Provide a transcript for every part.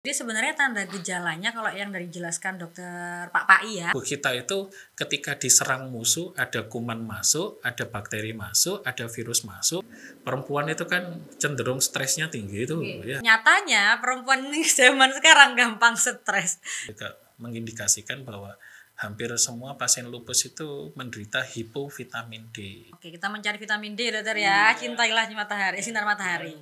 Jadi sebenarnya tanda gejalanya kalau yang dari jelaskan dokter Pak Pai ya. Tubuh kita itu ketika diserang musuh, ada kuman masuk, ada bakteri masuk, ada virus masuk. Perempuan itu kan cenderung stresnya tinggi itu ya. Nyatanya perempuan ini zaman sekarang gampang stres. Juga mengindikasikan bahwa hampir semua pasien lupus itu menderita hipovitamin D. Oke, kita mencari vitamin D dokter ya. Cintailah matahari, sinar matahari.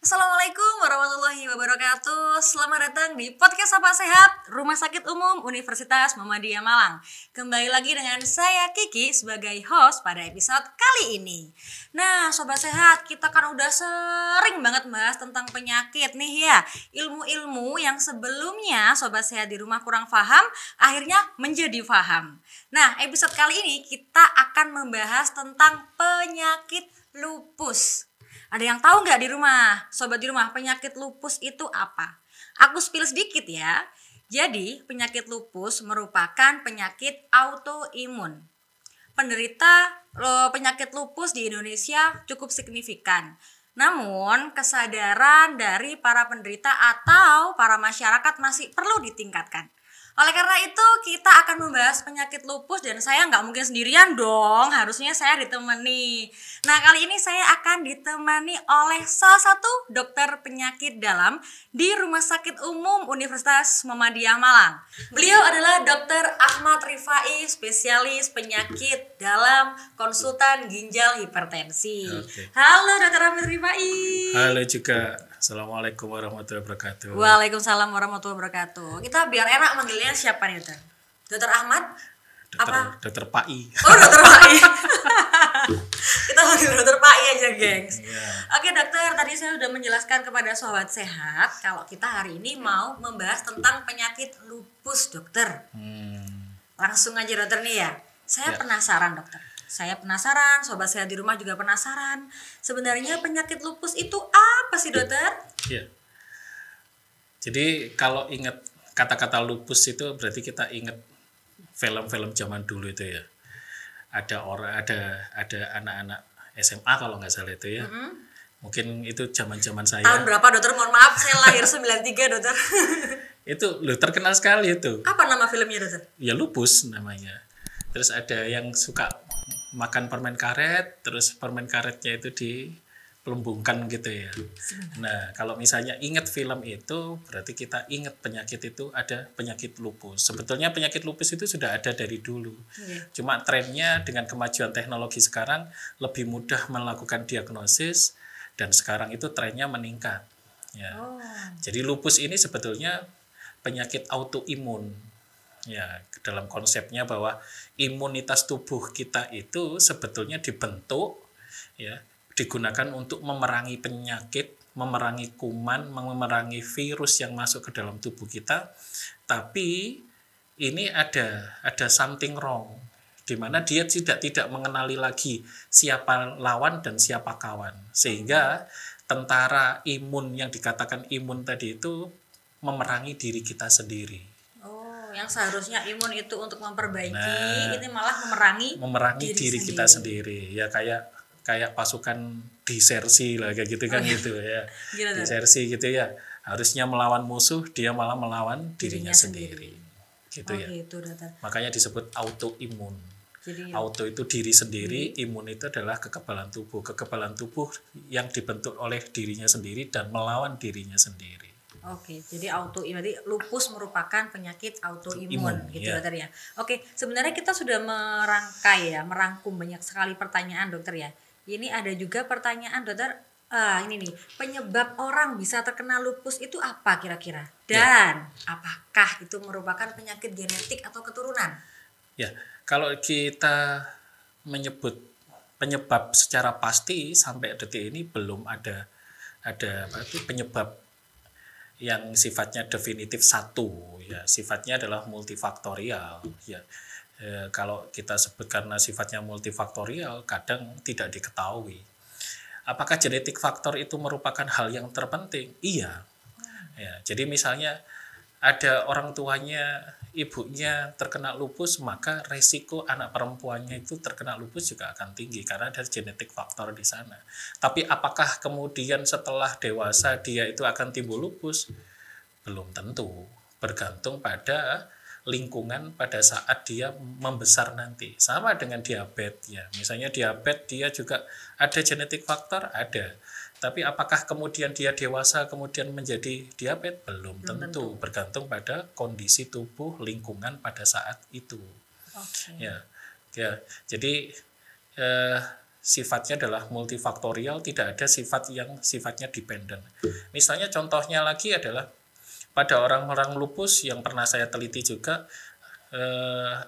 Assalamualaikum warahmatullahi wabarakatuh. Selamat datang di podcast Sapa Sehat Rumah Sakit Umum Universitas Muhammadiyah Malang. Kembali lagi dengan saya Kiki sebagai host pada episode kali ini. Nah Sobat Sehat, kita kan udah sering banget bahas tentang penyakit nih ya. Ilmu-ilmu yang sebelumnya Sobat Sehat di rumah kurang paham, akhirnya menjadi paham. Nah episode kali ini kita akan membahas tentang penyakit lupus. Ada yang tahu nggak di rumah, sobat di rumah, penyakit lupus itu apa? Aku spill sedikit ya. Jadi, penyakit lupus merupakan penyakit autoimun. Penderita penyakit lupus di Indonesia cukup signifikan. Namun, kesadaran dari para penderita atau para masyarakat masih perlu ditingkatkan. Oleh karena itu kita akan membahas penyakit lupus dan saya nggak mungkin sendirian dong, harusnya saya ditemani. Nah kali ini saya akan ditemani oleh salah satu dokter penyakit dalam di Rumah Sakit Umum Universitas Muhammadiyah Malang. Beliau adalah Dr. Ahmad Rifai, spesialis penyakit dalam konsultan ginjal hipertensi. Halo Dr. Ahmad Rifai. Halo juga. Assalamualaikum warahmatullahi wabarakatuh. Waalaikumsalam warahmatullahi wabarakatuh. Kita biar enak manggilnya siapa nih dokter? Dokter Ahmad? Dokter Pai. Oh dokter Pai. Kita panggil dokter Pai aja gengs. Yeah. Oke dokter, tadi saya sudah menjelaskan kepada sobat sehat kalau kita hari ini mau membahas tentang penyakit lupus dokter. Langsung aja dokter nih ya. Saya penasaran dokter. Saya penasaran, sobat sehat di rumah juga penasaran. Sebenarnya penyakit lupus itu apa sih dokter? Ya. Jadi kalau ingat kata-kata lupus itu berarti kita ingat film-film zaman dulu itu ya. Ada anak-anak SMA kalau nggak salah itu ya. Mungkin itu zaman-zaman saya. Tahun berapa dokter? Mohon maaf, saya lahir 93 dokter. Itu terkenal sekali itu. Apa nama filmnya dokter? Ya lupus namanya. Terus ada yang suka makan permen karet, terus permen karetnya itu dipelembungkan gitu ya. Nah, kalau misalnya ingat film itu, berarti kita ingat penyakit itu ada penyakit lupus. Sebetulnya penyakit lupus itu sudah ada dari dulu. Cuma trennya dengan kemajuan teknologi sekarang lebih mudah melakukan diagnosis dan sekarang itu trennya meningkat. Ya. Jadi lupus ini sebetulnya penyakit autoimun. Ya, dalam konsepnya bahwa imunitas tubuh kita itu sebetulnya dibentuk ya, digunakan untuk memerangi penyakit, memerangi kuman, memerangi virus yang masuk ke dalam tubuh kita. Tapi ini ada something wrong di mana dia tidak mengenali lagi siapa lawan dan siapa kawan. Sehingga tentara imun yang dikatakan imun tadi itu memerangi diri kita sendiri. Yang seharusnya imun itu untuk memperbaiki, ini malah memerangi diri kita sendiri. Ya kayak pasukan disersi lah kayak gitu kan gitu ya. Disersi gitu ya. Harusnya melawan musuh, dia malah melawan dirinya sendiri. Gitu ya. Gitu, makanya disebut autoimun. Auto itu diri sendiri, imun itu adalah kekebalan tubuh. Kekebalan tubuh yang dibentuk oleh dirinya sendiri dan melawan dirinya sendiri. Oke, jadi autoimun, jadi lupus merupakan penyakit autoimun gitu dokter ya. Oke, sebenarnya kita sudah merangkum banyak sekali pertanyaan dokter ya. Ini ada juga pertanyaan dokter, ini nih, penyebab orang bisa terkena lupus itu apa kira-kira? Dan apakah itu merupakan penyakit genetik atau keturunan? Ya, kalau kita menyebut penyebab secara pasti sampai detik ini belum ada penyebab yang sifatnya definitif satu ya, sifatnya adalah multifaktorial ya. Kalau kita sebut karena sifatnya multifaktorial kadang tidak diketahui apakah genetik faktor itu merupakan hal yang terpenting. Iya ya, jadi misalnya ada orang tuanya ibunya terkena lupus, maka resiko anak perempuannya itu terkena lupus juga akan tinggi karena ada genetik faktor di sana. Tapi apakah kemudian setelah dewasa dia itu akan timbul lupus? Belum tentu, bergantung pada lingkungan pada saat dia membesar nanti. Sama dengan diabetes ya. Misalnya diabetes dia juga ada genetik faktor, ada. Tapi apakah kemudian dia dewasa kemudian menjadi diabetes? Belum tentu, bergantung pada kondisi tubuh, lingkungan pada saat itu. Ya, jadi sifatnya adalah multifaktorial, tidak ada sifat yang sifatnya dependen. Misalnya contohnya lagi adalah pada orang-orang lupus yang pernah saya teliti juga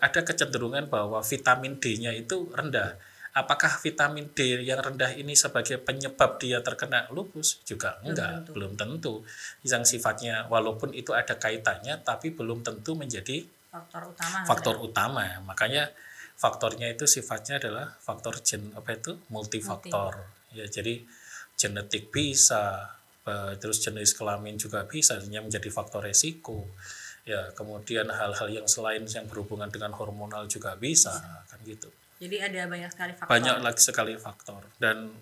ada kecenderungan bahwa vitamin D-nya itu rendah. Apakah vitamin D yang rendah ini sebagai penyebab dia terkena lupus? Juga enggak, belum tentu. Yang sifatnya walaupun itu ada kaitannya, tapi belum tentu menjadi faktor utama. Makanya faktornya itu sifatnya adalah faktor multifaktor. Ya, jadi genetik bisa, terus jenis kelamin juga bisa menjadi faktor resiko. Ya, kemudian hal-hal yang selain yang berhubungan dengan hormonal juga bisa. Kan gitu. Jadi ada banyak sekali faktor. Banyak lagi sekali faktor. Dan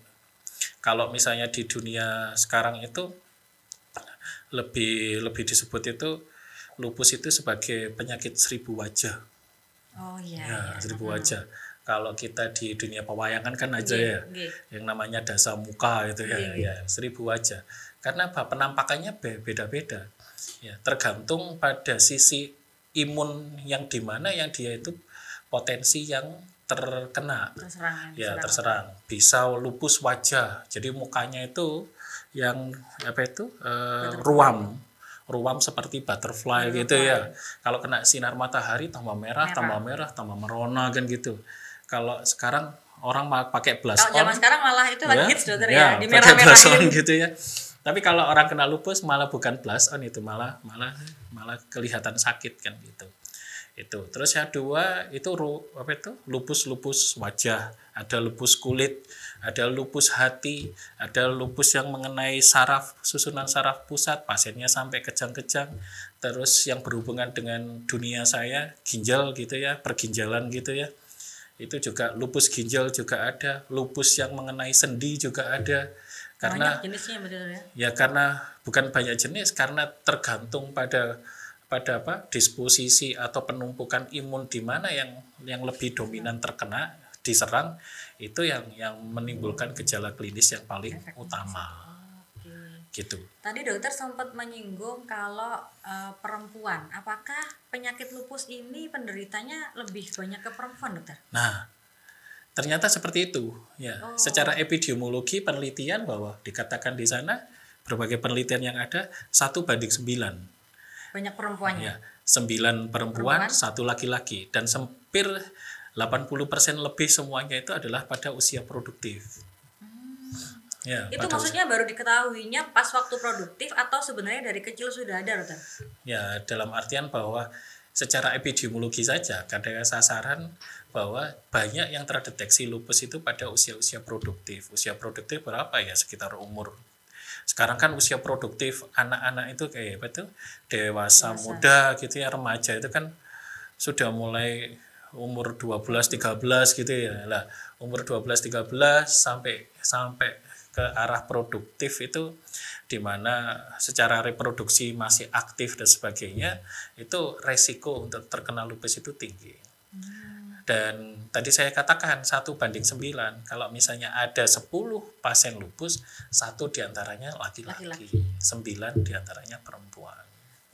kalau misalnya di dunia sekarang itu lebih disebut itu lupus itu sebagai penyakit 1000 wajah. Oh iya. Ya, 1000 wajah. Kalau kita di dunia pewayangan kan aja ya, yang namanya dasa muka itu ya, 1000 wajah. Karena penampakannya beda-beda. Ya, tergantung pada sisi imun yang dimana yang dia itu potensi yang terkena, terserang. Bisa lupus wajah, jadi mukanya itu yang ruam seperti butterfly gitu ya. Kalau kena sinar matahari tambah merah, tambah merona kan gitu. Kalau sekarang orang pakai blush on. Kalau zaman sekarang malah itu lagi hits dokter ya, di merah-merahin gitu ya. Tapi kalau orang kena lupus malah bukan blush on, itu malah kelihatan sakit kan gitu. Itu. Terus yang kedua itu lupus wajah, ada lupus kulit, ada lupus hati, ada lupus yang mengenai susunan saraf pusat, pasiennya sampai kejang-kejang. Terus yang berhubungan dengan dunia saya, ginjal gitu ya, perginjalan gitu ya. Itu juga lupus ginjal juga ada, lupus yang mengenai sendi juga ada. Karena banyak jenisnya betul ya. Ya karena bukan banyak jenis, karena tergantung pada disposisi atau penumpukan imun di mana yang lebih dominan terkena, diserang, itu yang menimbulkan gejala klinis yang paling utama. Gitu. Tadi dokter sempat menyinggung kalau perempuan, apakah penyakit lupus ini penderitanya lebih banyak ke perempuan, dokter? Nah, ternyata seperti itu ya. Secara epidemiologi penelitian bahwa dikatakan di sana berbagai penelitian yang ada 1:9. Banyak perempuannya. Ya, 9 perempuan, 1 laki-laki, dan hampir 80% lebih semuanya itu adalah pada usia produktif. Ya, itu maksudnya baru diketahuinya pas waktu produktif atau sebenarnya dari kecil sudah ada, dokter? Ya, dalam artian bahwa secara epidemiologi saja ada sasaran bahwa banyak yang terdeteksi lupus itu pada usia-usia produktif. Usia produktif berapa ya? Sekitar umur. Sekarang kan usia produktif anak-anak itu kayak apa tuh? Dewasa muda gitu ya, remaja itu kan sudah mulai umur 12 13 gitu ya. Lah, umur 12 13 sampai ke arah produktif itu di mana secara reproduksi masih aktif dan sebagainya, itu resiko untuk terkena lupus itu tinggi. Dan tadi saya katakan 1:9. Kalau misalnya ada 10 pasien lupus, 1 diantaranya laki-laki, 9 diantaranya perempuan.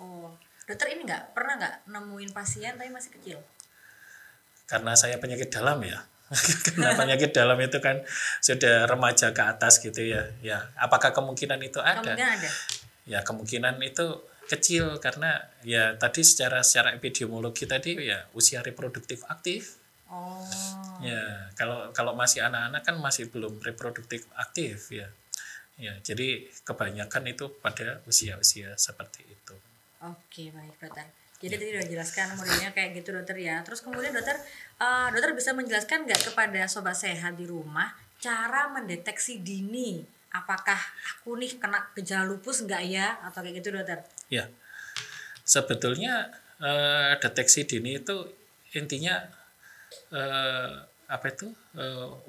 Oh, dokter ini pernah nggak nemuin pasien tapi masih kecil? Karena saya penyakit dalam ya. Karena penyakit dalam itu kan sudah remaja ke atas gitu ya. Ya, apakah kemungkinan itu ada? Kemungkinan ada. Ya, kemungkinan itu kecil karena ya tadi secara epidemiologi tadi ya usia reproduktif aktif. Ya, kalau masih anak-anak kan masih belum reproduktif aktif ya. Ya, jadi kebanyakan itu pada usia-usia seperti itu. Oke, baik dokter. Jadi tadi udah jelaskan modelnya kayak gitu dokter ya. Terus kemudian dokter bisa menjelaskan nggak kepada sobat sehat di rumah cara mendeteksi dini apakah aku nih kena gejala lupus nggak ya atau kayak gitu dokter? Ya, sebetulnya deteksi dini itu intinya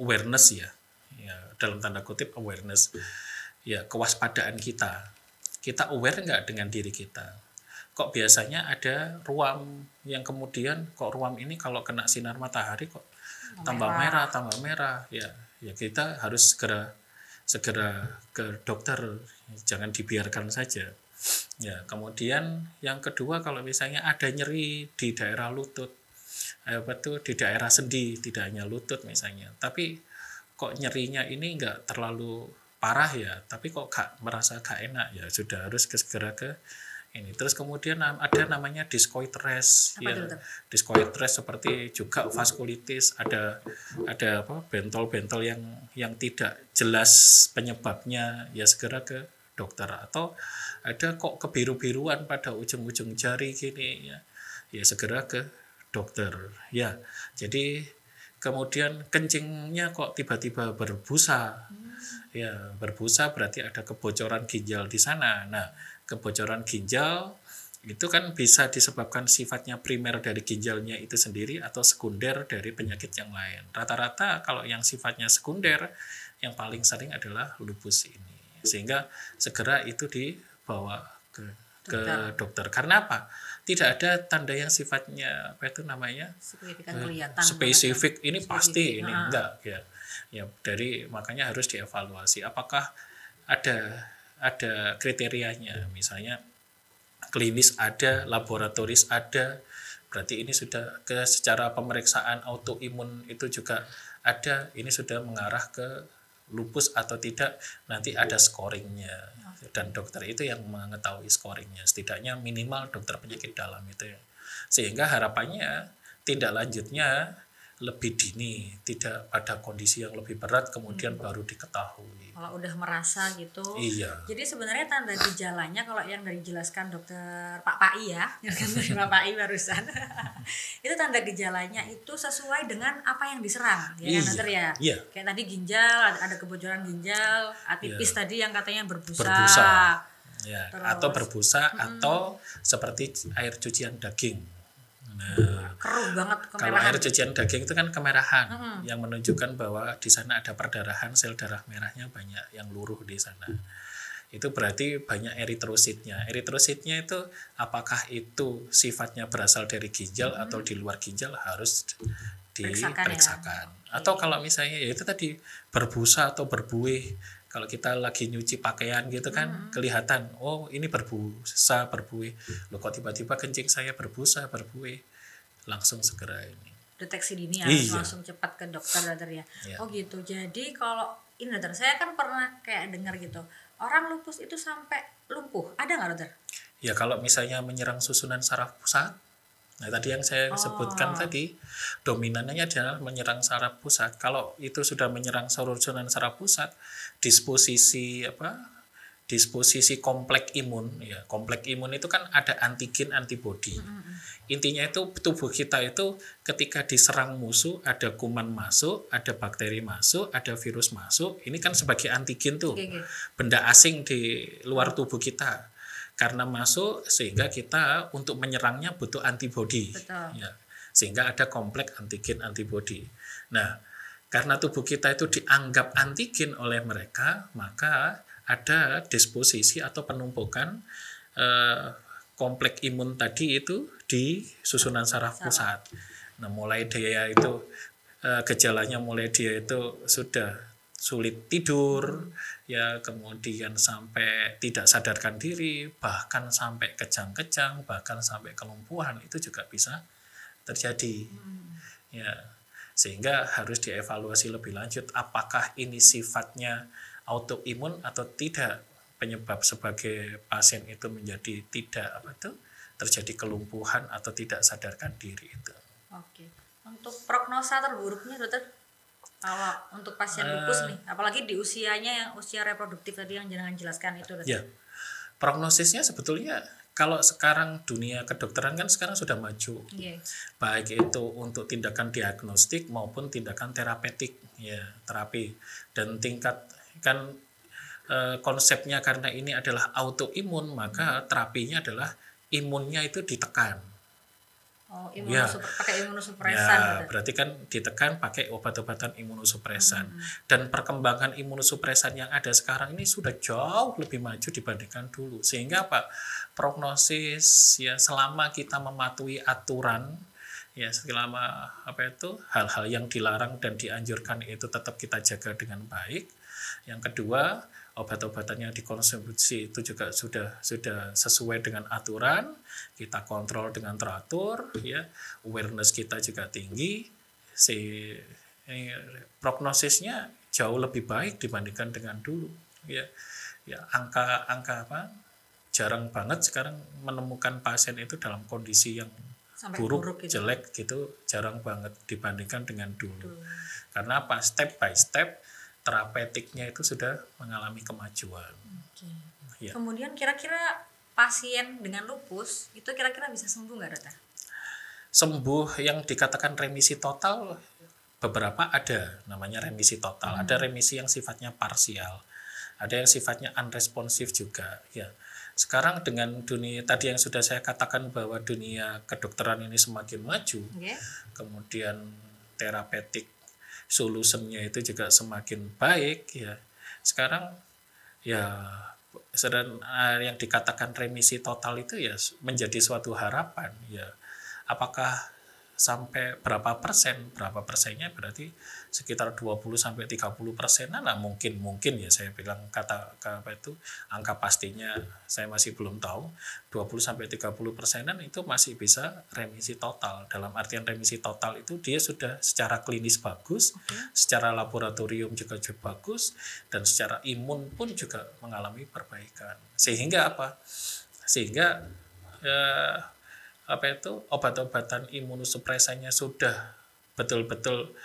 awareness ya, dalam tanda kutip awareness, ya kewaspadaan kita aware nggak dengan diri kita. Kok biasanya ada ruam yang kemudian kok ruam ini kalau kena sinar matahari kok tambah merah ya kita harus segera ke dokter, jangan dibiarkan saja. Ya, kemudian yang kedua kalau misalnya ada nyeri di daerah lutut, di daerah sendi, tidak hanya lutut misalnya, tapi kok nyerinya ini enggak terlalu parah ya, tapi kok merasa gak enak, ya sudah harus segera ke ini. Terus kemudian ada namanya discoid rash, discoid rash seperti juga vaskulitis, ada bentol-bentol yang tidak jelas penyebabnya, ya segera ke dokter. Atau ada kok kebiru-biruan pada ujung-ujung jari gini ya segera ke dokter ya. Jadi kemudian kencingnya kok tiba-tiba berbusa, ya berbusa berarti ada kebocoran ginjal di sana. Nah, kebocoran ginjal itu kan bisa disebabkan sifatnya primer dari ginjalnya itu sendiri atau sekunder dari penyakit yang lain. Rata-rata kalau yang sifatnya sekunder yang paling sering adalah lupus ini, sehingga segera itu dibawa ke dokter. Karena apa? Tidak ada tanda yang sifatnya spesifik ini pasti ini enggak ya dari makanya harus dievaluasi apakah ada kriterianya, misalnya klinis ada, laboratoris ada, berarti ini sudah secara pemeriksaan autoimun itu juga ada, ini sudah mengarah ke lupus atau tidak, nanti ada scoringnya dan dokter itu yang mengetahui scoringnya, setidaknya minimal dokter penyakit dalam itu ya. Sehingga harapannya tindak lanjutnya lebih dini, tidak pada kondisi yang lebih berat kemudian baru diketahui. Kalau udah merasa gitu. Iya. Jadi sebenarnya tanda gejalanya kalau yang dari jelaskan dokter Pak Pai ya, yang dari Pak Pai barusan. Itu tanda gejalanya itu sesuai dengan apa yang diserang, ya kan dokter ya? Iya. Kayak tadi ginjal, ada kebocoran ginjal, atipis tadi yang katanya berbusa. Ya, atau berbusa atau seperti air cucian daging. Nah, keruh banget kemerahan. Kalau air cucian daging itu kan kemerahan, yang menunjukkan bahwa di sana ada perdarahan, sel darah merahnya banyak yang luruh di sana. Itu berarti banyak eritrositnya. Eritrositnya itu apakah itu sifatnya berasal dari ginjal atau di luar ginjal harus diperiksakan. Ya. Atau kalau misalnya ya itu tadi berbusa atau berbuih, kalau kita lagi nyuci pakaian gitu kan kelihatan, oh ini berbusa, berbuih. Loh kok tiba-tiba kencing saya berbusa, berbuih. Langsung segera ini. Deteksi dini ya, langsung cepat ke dokter ya. Oh gitu. Jadi kalau ini dokter, saya kan pernah kayak dengar gitu. Orang lupus itu sampai lumpuh. Ada nggak dokter? Ya kalau misalnya menyerang susunan saraf pusat. Nah tadi yang saya sebutkan tadi dominannya adalah menyerang saraf pusat. Kalau itu sudah menyerang susunan saraf pusat, disposisi kompleks imun ya. Kompleks imun itu kan ada antigen antibodi. Intinya itu tubuh kita itu ketika diserang musuh, ada kuman masuk, ada bakteri masuk, ada virus masuk, ini kan sebagai antigen tuh. Benda asing di luar tubuh kita. Karena masuk sehingga kita untuk menyerangnya butuh antibodi. Ya. Sehingga ada kompleks antigen antibodi. Nah, karena tubuh kita itu dianggap antigen oleh mereka, maka ada disposisi atau penumpukan kompleks imun tadi itu di susunan saraf pusat. Nah, mulai dia itu gejalanya mulai dia itu sudah sulit tidur, ya kemudian sampai tidak sadarkan diri, bahkan sampai kejang-kejang, bahkan sampai kelumpuhan itu juga bisa terjadi. Ya, sehingga harus dievaluasi lebih lanjut apakah ini sifatnya autoimun atau tidak, penyebab sebagai pasien itu menjadi tidak terjadi kelumpuhan atau tidak sadarkan diri itu. Oke. Untuk prognosa terburuknya dokter, kalau untuk pasien lupus nih, apalagi di usianya yang usia reproduktif tadi yang jangan jelaskan itu dokter. Ya. Prognosisnya sebetulnya kalau sekarang dunia kedokteran kan sekarang sudah maju. Baik itu untuk tindakan diagnostik maupun tindakan terapeutik ya, terapi. Dan tingkat kan konsepnya karena ini adalah autoimun, maka terapinya adalah imunnya itu ditekan. Oh, Ya, pakai imunosupresan ya gitu. berarti kan ditekan pakai obat-obatan imunosupresan. Dan perkembangan imunosupresan yang ada sekarang ini sudah jauh lebih maju dibandingkan dulu. Sehingga apa? Prognosis ya selama kita mematuhi aturan, ya selama hal-hal yang dilarang dan dianjurkan itu tetap kita jaga dengan baik. Yang kedua, obat-obatan yang dikonsumsi itu juga sudah sesuai dengan aturan, kita kontrol dengan teratur, ya, awareness kita juga tinggi, prognosisnya jauh lebih baik dibandingkan dengan dulu, ya, angka jarang banget sekarang menemukan pasien itu dalam kondisi yang Sampai buruk gitu. jelek gitu, jarang banget dibandingkan dengan dulu. Karena apa? Step by step terapeutiknya itu sudah mengalami kemajuan. Ya. Kemudian kira-kira pasien dengan lupus itu kira-kira bisa sembuh nggak, dokter? Sembuh yang dikatakan remisi total beberapa ada, namanya remisi total. Ada remisi yang sifatnya parsial, ada yang sifatnya unresponsif juga. Ya, sekarang dengan dunia tadi yang sudah saya katakan bahwa dunia kedokteran ini semakin maju, kemudian terapeutik solusinya itu juga semakin baik, ya. Sekarang ya yang dikatakan remisi total itu ya menjadi suatu harapan, ya. Apakah sampai berapa persennya berarti sekitar 20-30%. Nah, mungkin ya saya bilang angka pastinya saya masih belum tahu. 20-30%-an itu masih bisa remisi total. Dalam artian remisi total itu dia sudah secara klinis bagus, secara laboratorium juga bagus, dan secara imun pun juga mengalami perbaikan. Sehingga obat-obatan imunosupresannya sudah betul-betul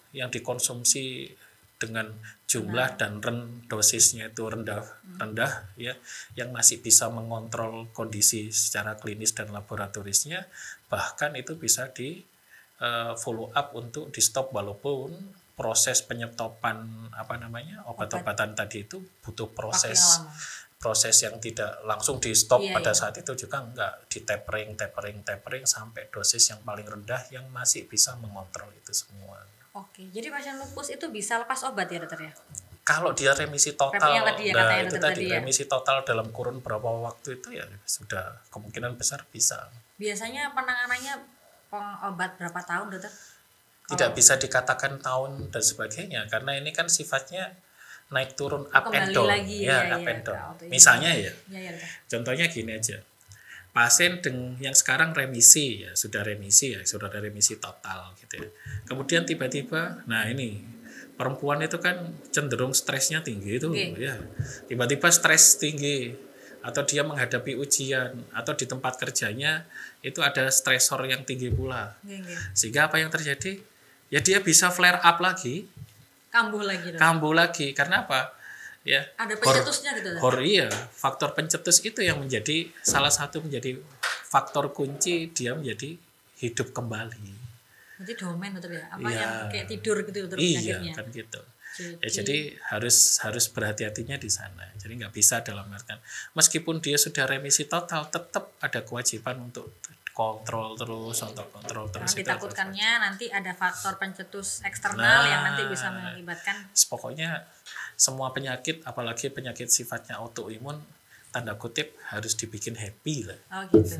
yang dikonsumsi dengan jumlah dan dosisnya itu rendah ya, yang masih bisa mengontrol kondisi secara klinis dan laboratorisnya, bahkan itu bisa di follow up untuk di stop, walaupun proses penyetopan obat-obatan tadi itu butuh proses yang tidak langsung di stop pada saat itu juga enggak, di tapering sampai dosis yang paling rendah yang masih bisa mengontrol itu semua. Oke, jadi pasien lupus itu bisa lepas obat ya, dokter ya? Kalau dia remisi total, remisi ya? Total dalam kurun berapa waktu itu ya sudah kemungkinan besar bisa. Biasanya penanganannya obat berapa tahun, dokter? Tidak bisa dikatakan tahun dan sebagainya, karena ini kan sifatnya naik turun up and down, Misalnya contohnya gini aja, pasien yang sekarang remisi ya sudah ada remisi total gitu ya. Kemudian tiba-tiba, nah ini perempuan itu kan cenderung stresnya tinggi itu, ya tiba-tiba stres tinggi, atau dia menghadapi ujian, atau di tempat kerjanya itu ada stresor yang tinggi pula, sehingga apa yang terjadi? Ya dia bisa flare up lagi. Kambuh lagi. Karena apa? Ya. Ada pencetusnya gitu. Faktor pencetus itu yang menjadi salah satu faktor kunci dia menjadi hidup kembali. Jadi domain, betul ya? Yang kayak tidur gitu penyakitnya. Iya, kan gitu. Ya, jadi harus berhati-hatinya di sana. Jadi nggak bisa dalam artian meskipun dia sudah remisi total, tetap ada kewajiban untuk kontrol terus. Ditakutkannya nanti ada faktor pencetus eksternal yang nanti bisa mengakibatkan. Pokoknya semua penyakit, apalagi penyakit sifatnya autoimun, tanda kutip harus dibikin happy lah. Oh gitu.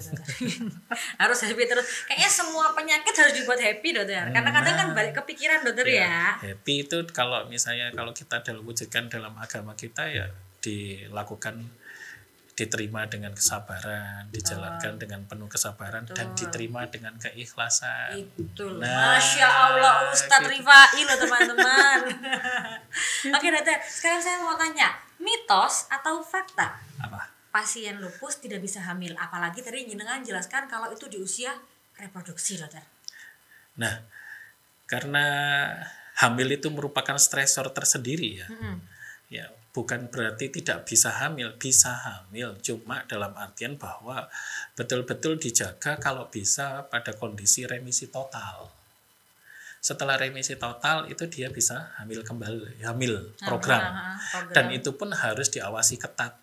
Harus happy terus. Kayaknya semua penyakit harus dibuat happy, dokter. Karena kadang kan balik kepikiran, dokter ya. Happy itu kalau kita wujudkan dalam agama kita ya diterima dengan kesabaran, dijalankan dengan penuh kesabaran, dan diterima dengan keikhlasan. Itu, Masya Allah, Ustadz Rifai loh teman-teman. Oke, dokter, sekarang saya mau tanya, mitos atau fakta? Apa? Pasien lupus tidak bisa hamil, apalagi tadi jenengan jelaskan kalau itu di usia reproduksi, dokter. Nah, karena hamil itu merupakan stresor tersendiri ya. Ya, bukan berarti tidak bisa hamil, cuma dalam artian bahwa betul-betul dijaga kalau bisa pada kondisi remisi total. Setelah remisi total itu dia bisa hamil program. Dan itu pun harus diawasi ketat.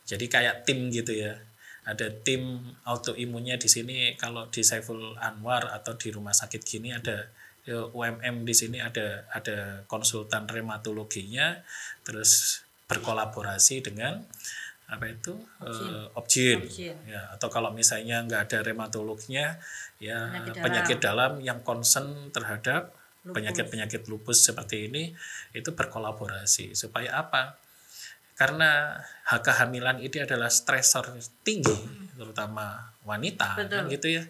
Jadi kayak tim gitu ya. ada tim autoimunnya di sini. Kalau di Saiful Anwar atau di rumah sakit gini ada UMM, di sini ada konsultan reumatologinya, terus berkolaborasi dengan apa itu Opjin. Ya, atau kalau misalnya nggak ada reumatolognya ya penyakit dalam yang concern terhadap penyakit lupus seperti ini, itu berkolaborasi supaya apa? Karena kehamilan ini adalah stresor tinggi terutama wanita kan gitu ya,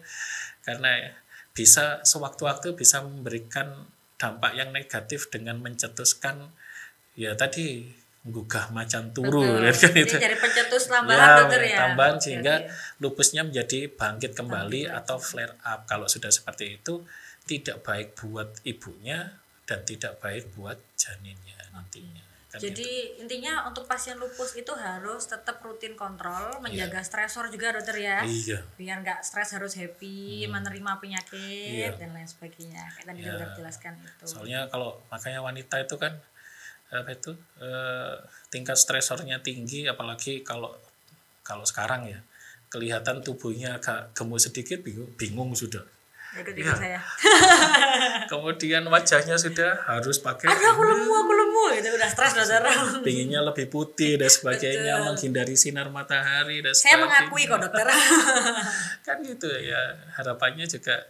karena bisa sewaktu-waktu bisa memberikan dampak yang negatif dengan mencetuskan ya tadi gugah macan turu kan itu. Jadi pencetus tambahan dokter ya. Tambahan sehingga lupusnya menjadi bangkit kembali atau flare up. Kalau sudah seperti itu tidak baik buat ibunya dan tidak baik buat janinnya nantinya. Jadi intinya untuk pasien lupus itu harus tetap rutin kontrol, menjaga stresor juga dokter ya. Biar nggak stres, harus happy, menerima penyakit dan lain sebagainya. Kayak tadi dokter jelaskan itu. Soalnya kalau makanya wanita itu kan apa itu tingkat stresornya tinggi, apalagi kalau sekarang ya kelihatan tubuhnya agak gemuk sedikit bingung sudah. Saya. Kemudian wajahnya sudah harus pakai aku lemu itu udah stres dokter. Pinginnya lebih putih dan sebagainya, menghindari sinar matahari dan saya mengakui kok dokter. Kan gitu ya, harapannya juga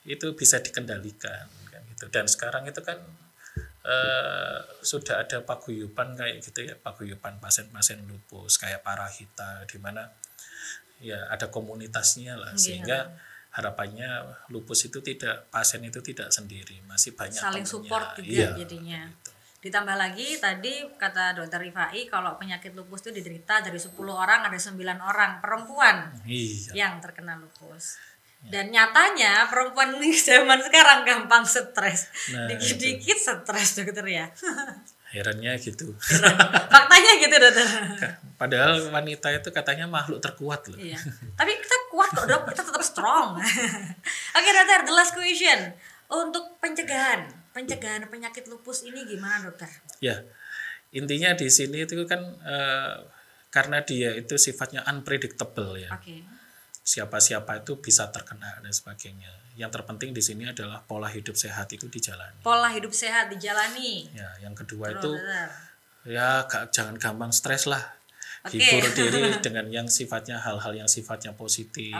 itu bisa dikendalikan kan gitu. Dan sekarang itu kan sudah ada paguyuban kayak gitu ya, paguyuban pasien-pasien lupus kayak Parahita, di mana ya ada komunitasnya lah, sehingga harapannya lupus itu pasien itu tidak sendiri, masih banyak saling temennya. Support juga jadinya gitu. Ditambah lagi tadi kata dokter Rifai kalau penyakit lupus itu diderita dari 10 orang ada 9 orang perempuan yang terkena lupus. Dan nyatanya perempuan ini zaman sekarang gampang stres, dikit-dikit stres dokter ya. Herannya gitu. Faktanya gitu dokter. Padahal wanita itu katanya makhluk terkuat loh. Iya. Tapi kita kuat kok dok, kita tetap strong. Oke dokter, the last question. Untuk pencegahan penyakit lupus ini gimana dokter? Ya, intinya di sini itu kan karena dia itu sifatnya unpredictable ya. Siapa-siapa itu bisa terkena dan sebagainya. Yang terpenting di sini adalah pola hidup sehat itu dijalani. Pola hidup sehat dijalani. Ya, yang kedua itu ya jangan gampang stres lah. Hibur diri dengan yang sifatnya hal-hal yang sifatnya positif.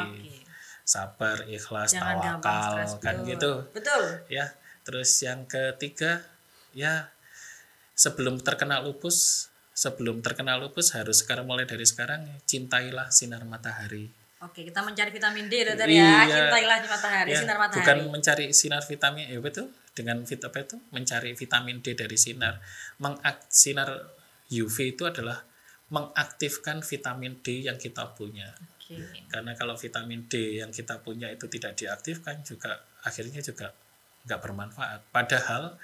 Sabar, ikhlas, tawakal kan gitu. Betul. Ya, terus yang ketiga ya sebelum terkena lupus harus mulai dari sekarang cintailah sinar matahari. Oke, kita mencari vitamin D dokter ya. Cintailah matahari, sinar matahari. Bukan mencari sinar vitamin betul, dengan mencari vitamin D dari sinar. Sinar UV itu adalah mengaktifkan vitamin D yang kita punya. Karena kalau vitamin D yang kita punya itu tidak diaktifkan juga akhirnya juga nggak bermanfaat. Padahal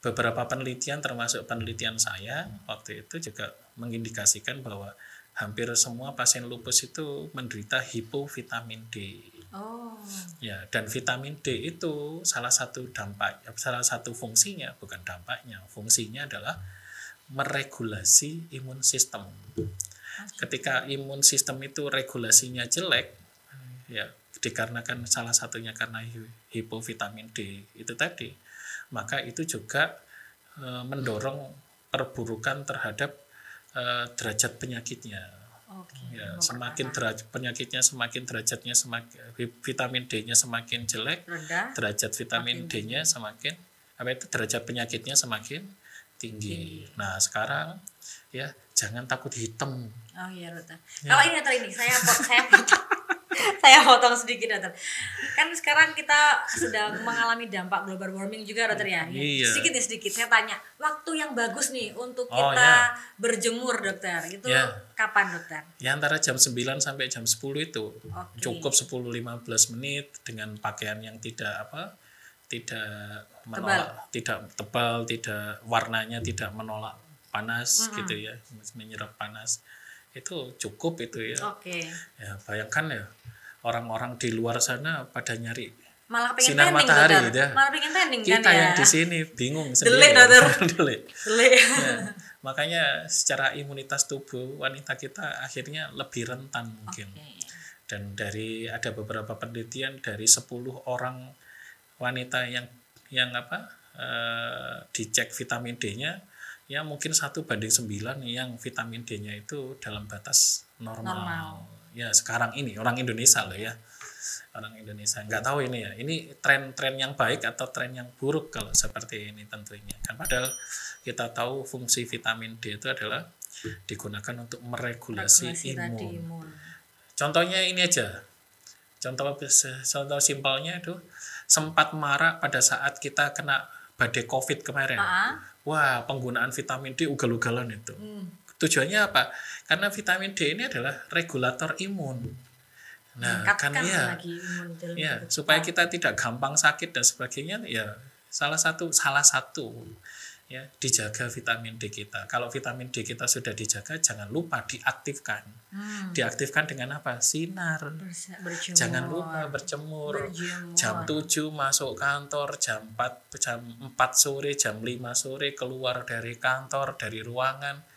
beberapa penelitian termasuk penelitian saya waktu itu juga mengindikasikan bahwa hampir semua pasien lupus itu menderita hipovitamin D. Ya, dan vitamin D itu salah satu fungsinya, bukan dampaknya, fungsinya adalah meregulasi imun sistem. Ketika imun sistem itu regulasinya jelek, ya dikarenakan salah satunya karena hipovitamin D itu tadi, maka itu juga mendorong perburukan terhadap derajat penyakitnya. Ya, semakin penyakitnya semakin derajatnya vitamin D-nya semakin jelek, derajat vitamin D-nya semakin derajat penyakitnya semakin tinggi. Nah, sekarang ya jangan takut hitam. Oh iya dokter. Kalau ini dokter ini saya potong sedikit dokter. Kan sekarang kita sedang mengalami dampak global warming juga dokter ya. Iya. Sedikit saya tanya, waktu yang bagus nih untuk kita berjemur dokter, itu kapan dokter? Ya antara jam 9 sampai jam 10 itu. Cukup 10-15 menit dengan pakaian yang tidak tebal, tidak warnanya tidak menolak panas gitu ya, menyerap panas. Itu cukup itu ya. Ya bayangkan ya, orang-orang di luar sana pada nyari Malah pengen sinar tanning, matahari dokter. gitu ya. Malah pengen tanning Kita kan ya. yang di sini bingung Delik, sendiri. dokter. Delik. Delik. Ya, makanya secara imunitas tubuh wanita kita akhirnya lebih rentan mungkin. Oke. Dan ada beberapa penelitian dari 10 orang wanita yang dicek vitamin D-nya, ya mungkin 1:9 yang vitamin D-nya itu dalam batas normal. Ya sekarang ini orang Indonesia loh ya. Orang Indonesia nggak tahu ini ya. Ini tren-tren yang baik atau tren yang buruk kalau seperti ini tentunya. Kan padahal kita tahu fungsi vitamin D itu adalah digunakan untuk meregulasi imun. Contohnya ini aja. Contoh simpelnya itu sempat marak pada saat kita kena badai COVID kemarin. Wah, penggunaan vitamin D ugal-ugalan itu. Tujuannya apa? Karena vitamin D ini adalah regulator imun. Nah, kan ya, supaya kita tidak gampang sakit dan sebagainya, ya salah satu ya dijaga vitamin D kita. Kalau vitamin D kita sudah dijaga, jangan lupa diaktifkan. Diaktifkan dengan apa? Sinar. Berjemur. Jangan lupa berjemur. Jam 7 masuk kantor, jam 4 sore, jam 5 sore keluar dari kantor, dari ruangan.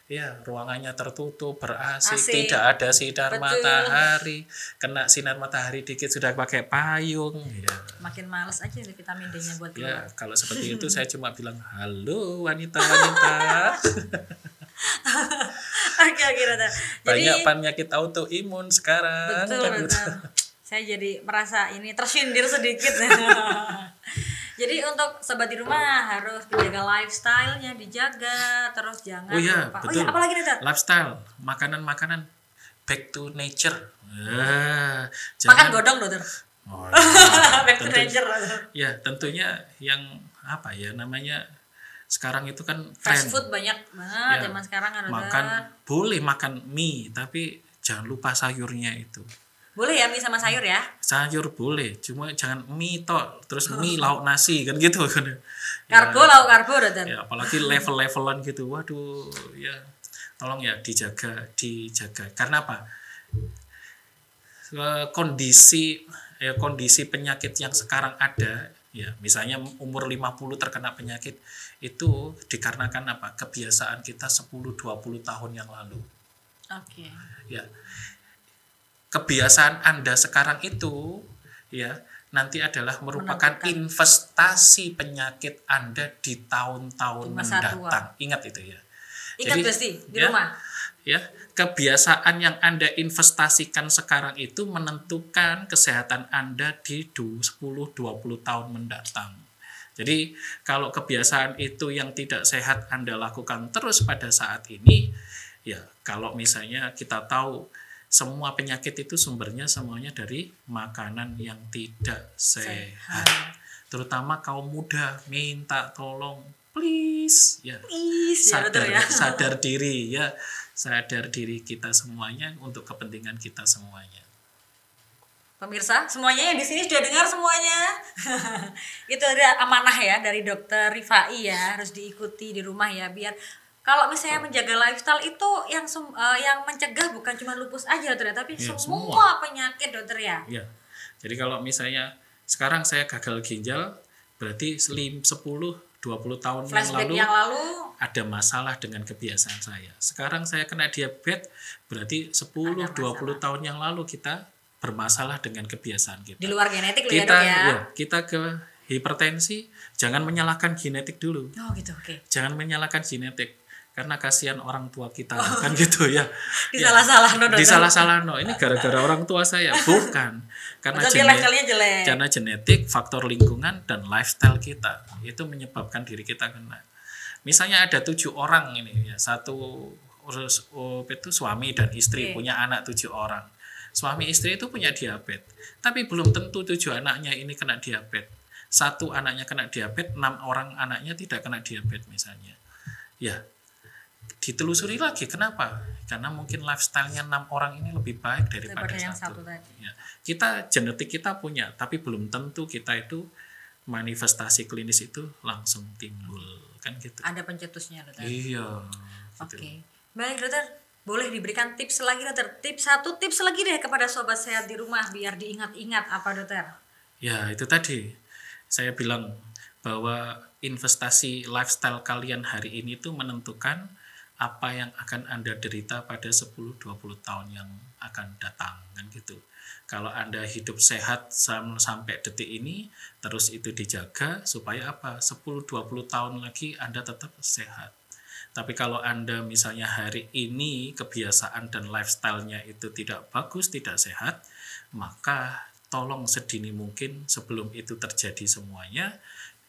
Ya, ruangannya tertutup, ber-AC, tidak ada sinar matahari. Kena sinar matahari dikit sudah pakai payung. Ya. Makin males aja vitamin D-nya buat keluar. Ya, kalau seperti itu saya cuma bilang, halo wanita-wanita. Oke, Rata. Banyak penyakit autoimun sekarang. Betul. Saya jadi merasa ini tersindir sedikit. Jadi untuk sobat di rumah harus menjaga lifestyle-nya, dijaga, terus jangan lupa. Betul. Apalagi nih, Dad? Lifestyle, makanan-makanan back to nature. Makan godong, Dokter. Back to nature. Ya, tentunya yang namanya sekarang itu kan fast food banyak banget zaman sekarang kan. Boleh makan mie, tapi jangan lupa sayurnya itu. Boleh ya mie sama sayur ya? Sayur boleh, cuma jangan mie tok, terus mie lauk nasi kan gitu kan. Karbo lauk karbo Dokter. Ya, apalagi level-levelan gitu. Waduh, ya tolong ya dijaga. Karena apa? Kondisi penyakit yang sekarang ada, ya misalnya umur 50 terkena penyakit itu dikarenakan apa? Kebiasaan kita 10-20 tahun yang lalu. Oke. Ya. Kebiasaan Anda sekarang itu ya nanti adalah merupakan investasi penyakit Anda di tahun-tahun mendatang. Ingat itu ya. Ingat pasti di rumah. Ya, kebiasaan yang Anda investasikan sekarang itu menentukan kesehatan Anda di 10-20 tahun mendatang. Jadi kalau kebiasaan itu yang tidak sehat Anda lakukan terus pada saat ini, ya kalau misalnya kita tahu semua penyakit itu sumbernya semuanya dari makanan yang tidak sehat. Terutama kaum muda, minta tolong please ya. Sadar diri ya. Sadar diri kita semuanya untuk kepentingan kita semuanya. Pemirsa, semuanya yang di sini sudah dengar semuanya. Itu ada amanah ya dari Dokter Rifai ya, harus diikuti di rumah ya biar kalau misalnya menjaga lifestyle itu yang mencegah bukan cuma lupus aja Dokter, tapi ya, semua penyakit Dokter ya. Iya. Jadi kalau misalnya sekarang saya gagal ginjal, berarti 10-20 tahun yang lalu ada masalah dengan kebiasaan saya. Sekarang saya kena diabetes, berarti 10-20 tahun yang lalu kita bermasalah dengan kebiasaan kita. Di luar genetik ya Dok ya. Kita ke hipertensi, jangan menyalahkan genetik dulu. Oh gitu, oke. Jangan menyalahkan genetik. Karena kasihan orang tua kita kan gitu ya. Disalah-salah. Ini gara-gara orang tua saya, bukan. Karena genetik, faktor lingkungan dan lifestyle kita itu menyebabkan diri kita kena. Misalnya ada 7 orang ini ya, itu suami dan istri punya anak 7 orang. Suami istri itu punya diabetes, tapi belum tentu 7 anaknya ini kena diabetes. 1 anaknya kena diabetes, 6 orang anaknya tidak kena diabetes misalnya. Ya. Ditelusuri lagi, kenapa? Karena mungkin lifestyle-nya 6 orang ini lebih baik daripada yang satu tadi. Ya. Genetik kita punya, tapi belum tentu kita itu manifestasi klinis itu langsung timbul, kan gitu. Ada pencetusnya, Dokter. Iya. Oke. Gitu. Baik, Dokter. Boleh diberikan tips lagi, Dokter? Tips lagi deh kepada sobat sehat di rumah biar diingat-ingat apa, Dokter? Ya, itu tadi saya bilang bahwa investasi lifestyle kalian hari ini itu menentukan apa yang akan Anda derita pada 10-20 tahun yang akan datang, kan gitu. Kalau Anda hidup sehat sampai detik ini, terus itu dijaga supaya apa? 10-20 tahun lagi Anda tetap sehat. Tapi kalau Anda misalnya hari ini kebiasaan dan lifestyle-nya itu tidak bagus, tidak sehat, maka tolong sedini mungkin sebelum itu terjadi semuanya,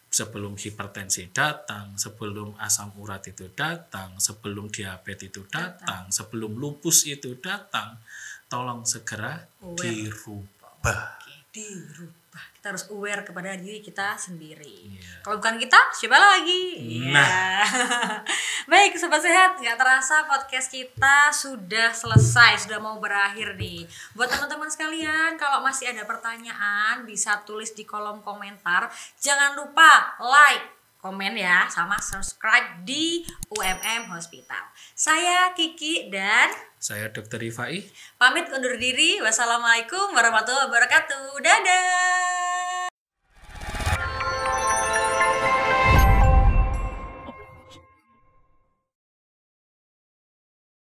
sebelum hipertensi datang, sebelum asam urat itu datang, sebelum diabetes itu datang, sebelum lupus itu datang, tolong segera dirubah. Oke, dirubah. Kita harus aware kepada diri kita sendiri. Iya. Kalau bukan kita, siapa lagi? Nah. Iya. Baik, Sobat Sehat, nggak terasa podcast kita sudah selesai, sudah mau berakhir nih. Buat teman-teman sekalian, kalau masih ada pertanyaan, bisa tulis di kolom komentar. Jangan lupa like, komen ya, sama subscribe di UMM Hospital. Saya Kiki dan Saya Dr. Rifai. pamit undur diri. Wassalamualaikum warahmatullahi wabarakatuh. Dadah.